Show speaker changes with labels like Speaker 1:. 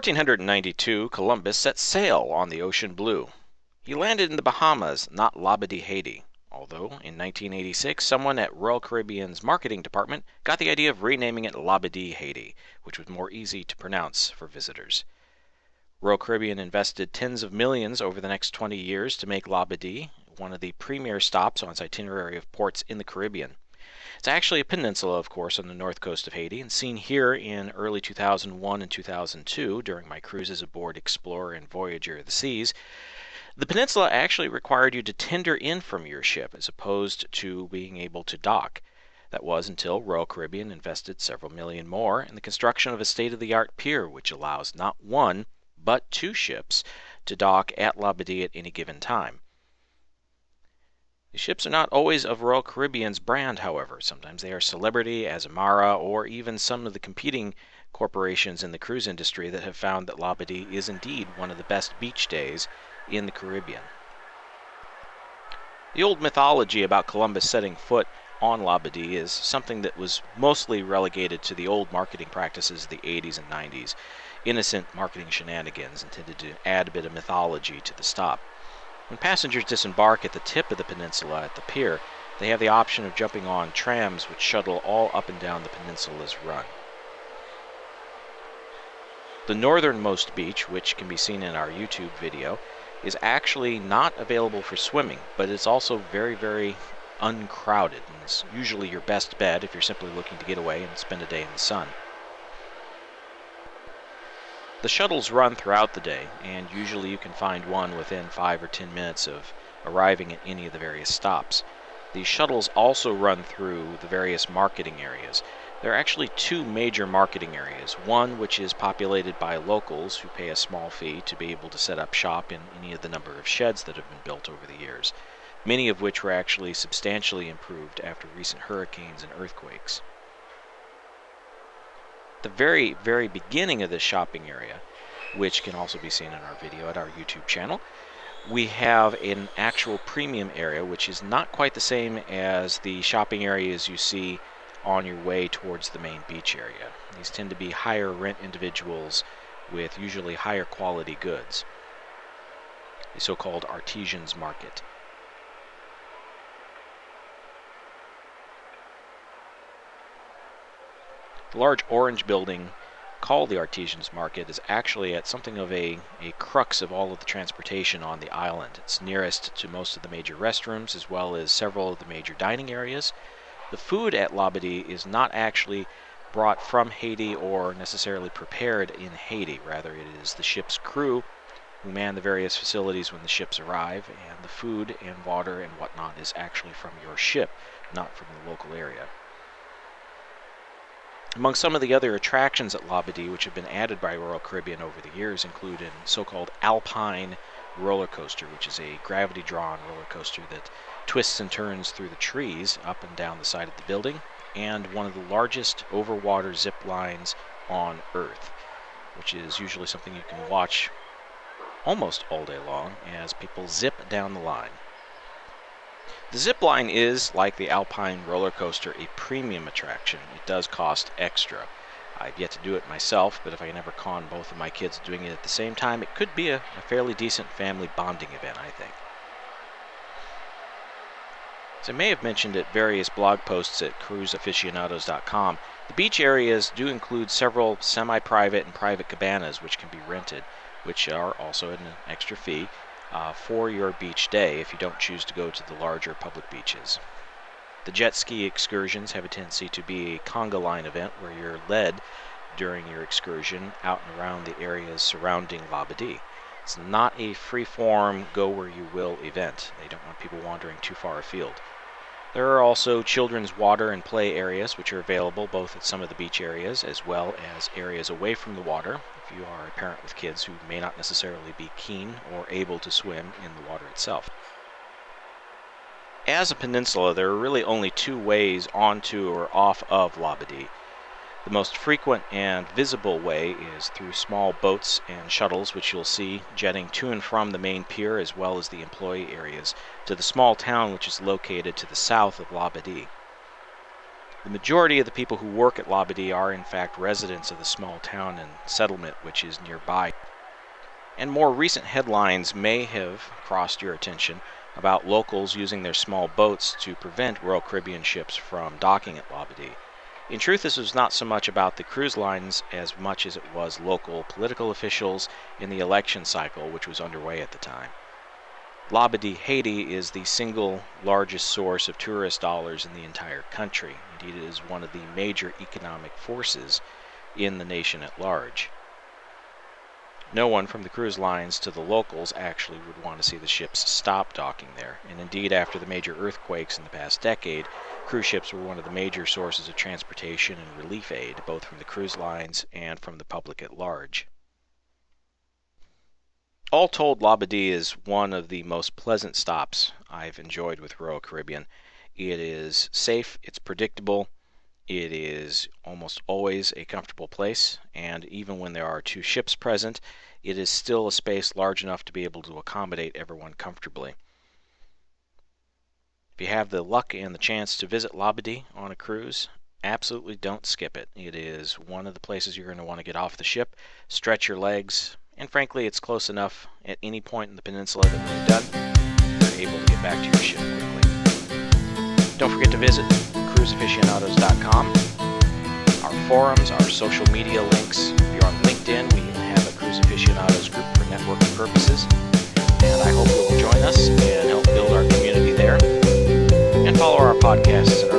Speaker 1: 1492, Columbus set sail on the ocean blue. He landed in the Bahamas, not Labadee Haiti, although in 1986 someone at Royal Caribbean's marketing department got the idea of renaming it Labadee Haiti, which was more easy to pronounce for visitors. Royal Caribbean invested tens of millions over the next 20 years to make Labadee one of the premier stops on its itinerary of ports in the Caribbean. It's actually a peninsula, of course, on the north coast of Haiti, and seen here in early 2001 and 2002 during my cruises aboard Explorer and Voyager of the Seas. The peninsula actually required you to tender in from your ship as opposed to being able to dock. That was until Royal Caribbean invested several million more in the construction of a state-of-the-art pier which allows not one, but two ships to dock at Labadee at any given time. The ships are not always of Royal Caribbean's brand, however. Sometimes they are Celebrity, Azamara, or even some of the competing corporations in the cruise industry that have found that Labadee is indeed one of the best beach days in the Caribbean. The old mythology about Columbus setting foot on Labadee is something that was mostly relegated to the old marketing practices of the 80s and 90s, innocent marketing shenanigans intended to add a bit of mythology to the stop. When passengers disembark at the tip of the peninsula at the pier, they have the option of jumping on trams which shuttle all up and down the peninsula's run. The northernmost beach, which can be seen in our YouTube video, is actually not available for swimming, but it's also very, very uncrowded, and it's usually your best bet if you're simply looking to get away and spend a day in the sun. The shuttles run throughout the day, and usually you can find one within 5 or 10 minutes of arriving at any of the various stops. These shuttles also run through the various marketing areas. There are actually two major marketing areas, one which is populated by locals who pay a small fee to be able to set up shop in any of the number of sheds that have been built over the years, many of which were actually substantially improved after recent hurricanes and earthquakes. The very, very beginning of this shopping area, which can also be seen in our video at our YouTube channel, we have an actual premium area, which is not quite the same as the shopping areas you see on your way towards the main beach area. These tend to be higher rent individuals with usually higher quality goods, the so-called Artisans Market. The large orange building called the Artisans Market is actually at something of a crux of all of the transportation on the island. It's nearest to most of the major restrooms as well as several of the major dining areas. The food at Labadee is not actually brought from Haiti or necessarily prepared in Haiti. Rather, it is the ship's crew who man the various facilities when the ships arrive, and the food and water and whatnot is actually from your ship, not from the local area. Among some of the other attractions at Labadee which have been added by Royal Caribbean over the years include a so-called alpine roller coaster, which is a gravity-drawn roller coaster that twists and turns through the trees up and down the side of the building, and one of the largest overwater zip lines on Earth, which is usually something you can watch almost all day long as people zip down the line. The zip line is, like the Alpine roller coaster, a premium attraction. It does cost extra. I've yet to do it myself, but if I can ever con both of my kids doing it at the same time, it could be a fairly decent family bonding event, I think. As I may have mentioned at various blog posts at cruiseaficionados.com, the beach areas do include several semi-private and private cabanas which can be rented, which are also at an extra fee for your beach day if you don't choose to go to the larger public beaches. The jet ski excursions have a tendency to be a conga line event where you're led during your excursion out and around the areas surrounding Labadee. It's not a free-form, go-where-you-will event. They don't want people wandering too far afield. There are also children's water and play areas which are available both at some of the beach areas as well as areas away from the water if you are a parent with kids who may not necessarily be keen or able to swim in the water itself. As a peninsula, there are really only two ways onto or off of Labadee. The most frequent and visible way is through small boats and shuttles, which you'll see jetting to and from the main pier as well as the employee areas to the small town which is located to the south of Labadee. The majority of the people who work at Labadee are in fact residents of the small town and settlement which is nearby. And more recent headlines may have crossed your attention about locals using their small boats to prevent Royal Caribbean ships from docking at Labadee. In truth, this was not so much about the cruise lines as much as it was local political officials in the election cycle which was underway at the time. Labadee Haiti is the single largest source of tourist dollars in the entire country. Indeed, it is one of the major economic forces in the nation at large. No one from the cruise lines to the locals actually would want to see the ships stop docking there, and indeed after the major earthquakes in the past decade, cruise ships were one of the major sources of transportation and relief aid, both from the cruise lines and from the public at large. All told, Labadee is one of the most pleasant stops I've enjoyed with Royal Caribbean. It is safe, it's predictable, it is almost always a comfortable place, and even when there are two ships present, it is still a space large enough to be able to accommodate everyone comfortably. If you have the luck and the chance to visit Labadee on a cruise, absolutely don't skip it. It is one of the places you're going to want to get off the ship, stretch your legs, and frankly, it's close enough at any point in the peninsula that when you're done, you're able to get back to your ship quickly. Don't forget to visit cruiseaficionados.com. Our forums, our social media links. If you're on LinkedIn, we have a Cruise Aficionados group for networking purposes. And I hope you'll join us and help build our community there. And follow our podcasts